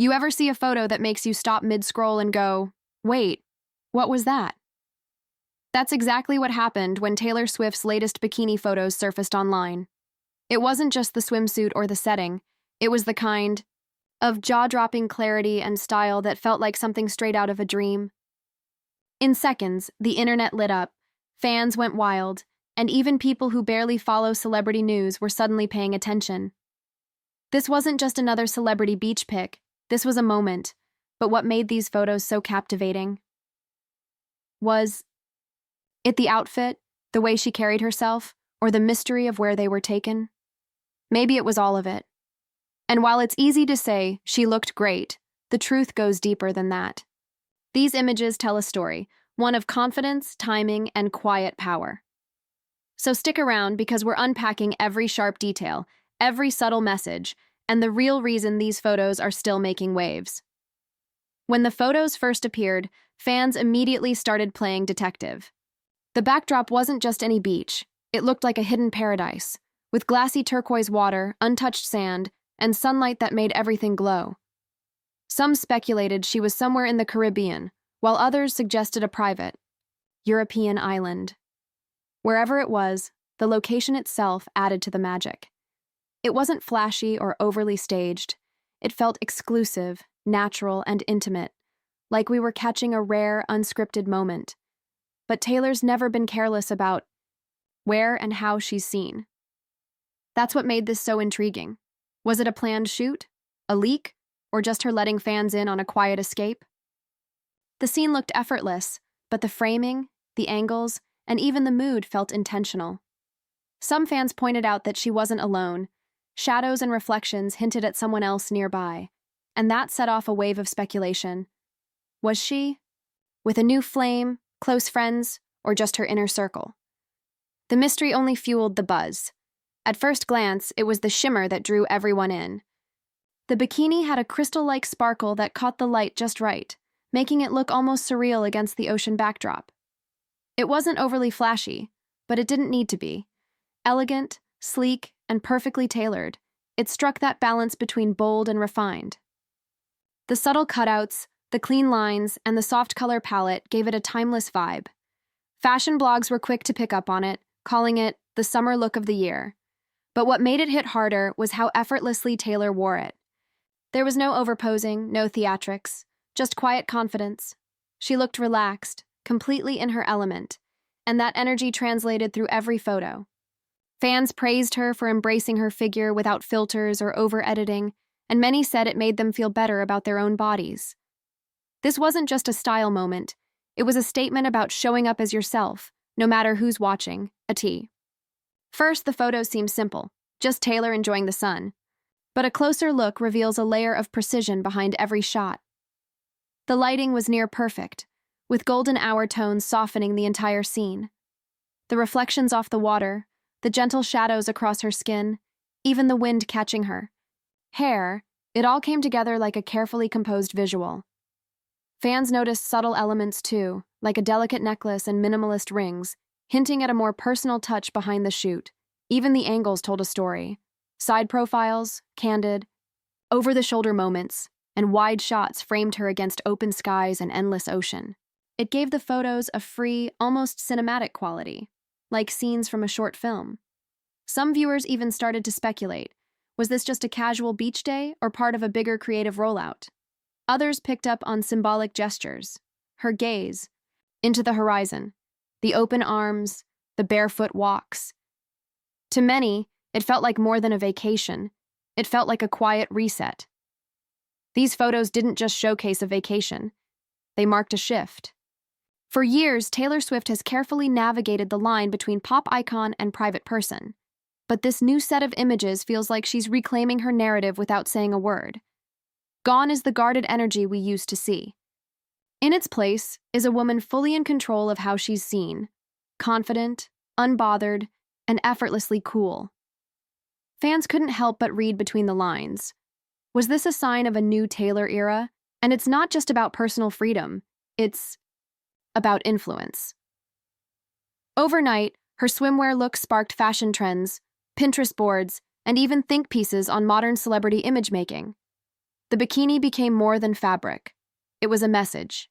You ever see a photo that makes you stop mid-scroll and go, wait, what was that? That's exactly what happened when Taylor Swift's latest bikini photos surfaced online. It wasn't just the swimsuit or the setting, it was the kind of jaw-dropping clarity and style that felt like something straight out of a dream. In seconds, the internet lit up, fans went wild, and even people who barely follow celebrity news were suddenly paying attention. This wasn't just another celebrity beach pic, this was a moment, but what made these photos so captivating was it the outfit, the way she carried herself, or the mystery of where they were taken? Maybe it was all of it. And while it's easy to say she looked great, the truth goes deeper than that. These images tell a story, one of confidence, timing, and quiet power. So stick around because we're unpacking every sharp detail, every subtle message, and the real reason these photos are still making waves. When the photos first appeared, fans immediately started playing detective. The backdrop wasn't just any beach, it looked like a hidden paradise, with glassy turquoise water, untouched sand, and sunlight that made everything glow. Some speculated she was somewhere in the Caribbean, while others suggested a private, European island. Wherever it was, the location itself added to the magic. It wasn't flashy or overly staged. It felt exclusive, natural, and intimate, like we were catching a rare, unscripted moment. But Taylor's never been careless about where and how she's seen. That's what made this so intriguing. Was it a planned shoot, a leak, or just her letting fans in on a quiet escape? The scene looked effortless, but the framing, the angles, and even the mood felt intentional. Some fans pointed out that she wasn't alone. Shadows and reflections hinted at someone else nearby, and that set off a wave of speculation. Was she? With a new flame, close friends, or just her inner circle? The mystery only fueled the buzz. At first glance, it was the shimmer that drew everyone in. The bikini had a crystal-like sparkle that caught the light just right, making it look almost surreal against the ocean backdrop. It wasn't overly flashy, but it didn't need to be. Elegant, sleek, and perfectly tailored, it struck that balance between bold and refined. The subtle cutouts, the clean lines, and the soft color palette gave it a timeless vibe. Fashion blogs were quick to pick up on it, calling it the summer look of the year. But what made it hit harder was how effortlessly Taylor wore it. There was no overposing, no theatrics, just quiet confidence. She looked relaxed, completely in her element, and that energy translated through every photo. Fans praised her for embracing her figure without filters or over-editing, and many said it made them feel better about their own bodies. This wasn't just a style moment, it was a statement about showing up as yourself, no matter who's watching, a T. First, the photos seem simple, just Taylor enjoying the sun. But a closer look reveals a layer of precision behind every shot. The lighting was near perfect, with golden hour tones softening the entire scene. The reflections off the water, the gentle shadows across her skin, even the wind catching her hair, it all came together like a carefully composed visual. Fans noticed subtle elements too, like a delicate necklace and minimalist rings, hinting at a more personal touch behind the shoot. Even the angles told a story. Side profiles, candid, over-the-shoulder moments, and wide shots framed her against open skies and endless ocean. It gave the photos a free, almost cinematic quality, like scenes from a short film. Some viewers even started to speculate, was this just a casual beach day or part of a bigger creative rollout? Others picked up on symbolic gestures, her gaze, into the horizon, the open arms, the barefoot walks. To many, it felt like more than a vacation. It felt like a quiet reset. These photos didn't just showcase a vacation. They marked a shift. For years, Taylor Swift has carefully navigated the line between pop icon and private person. But this new set of images feels like she's reclaiming her narrative without saying a word. Gone is the guarded energy we used to see. In its place is a woman fully in control of how she's seen, confident, unbothered, and effortlessly cool. Fans couldn't help but read between the lines. Was this a sign of a new Taylor era? And it's not just about personal freedom, it's about influence. Overnight, her swimwear look sparked fashion trends, Pinterest boards, and even think pieces on modern celebrity image making. The bikini became more than fabric. It was a message.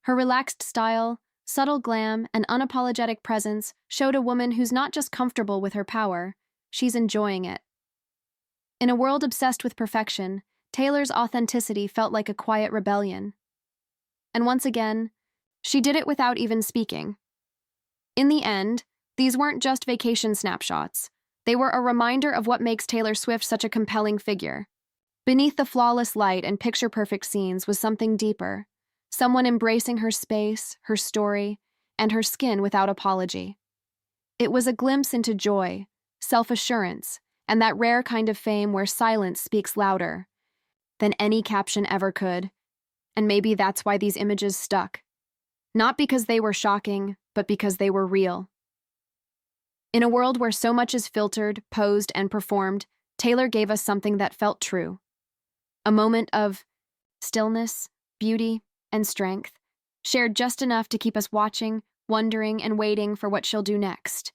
Her relaxed style, subtle glam, and unapologetic presence showed a woman who's not just comfortable with her power, she's enjoying it. In a world obsessed with perfection, Taylor's authenticity felt like a quiet rebellion. And once again, she did it without even speaking. In the end, these weren't just vacation snapshots. They were a reminder of what makes Taylor Swift such a compelling figure. Beneath the flawless light and picture-perfect scenes was something deeper, someone embracing her space, her story, and her skin without apology. It was a glimpse into joy, self-assurance, and that rare kind of fame where silence speaks louder than any caption ever could. And maybe that's why these images stuck. Not because they were shocking, but because they were real. In a world where so much is filtered, posed, and performed, Taylor gave us something that felt true. A moment of stillness, beauty, and strength, shared just enough to keep us watching, wondering, and waiting for what she'll do next.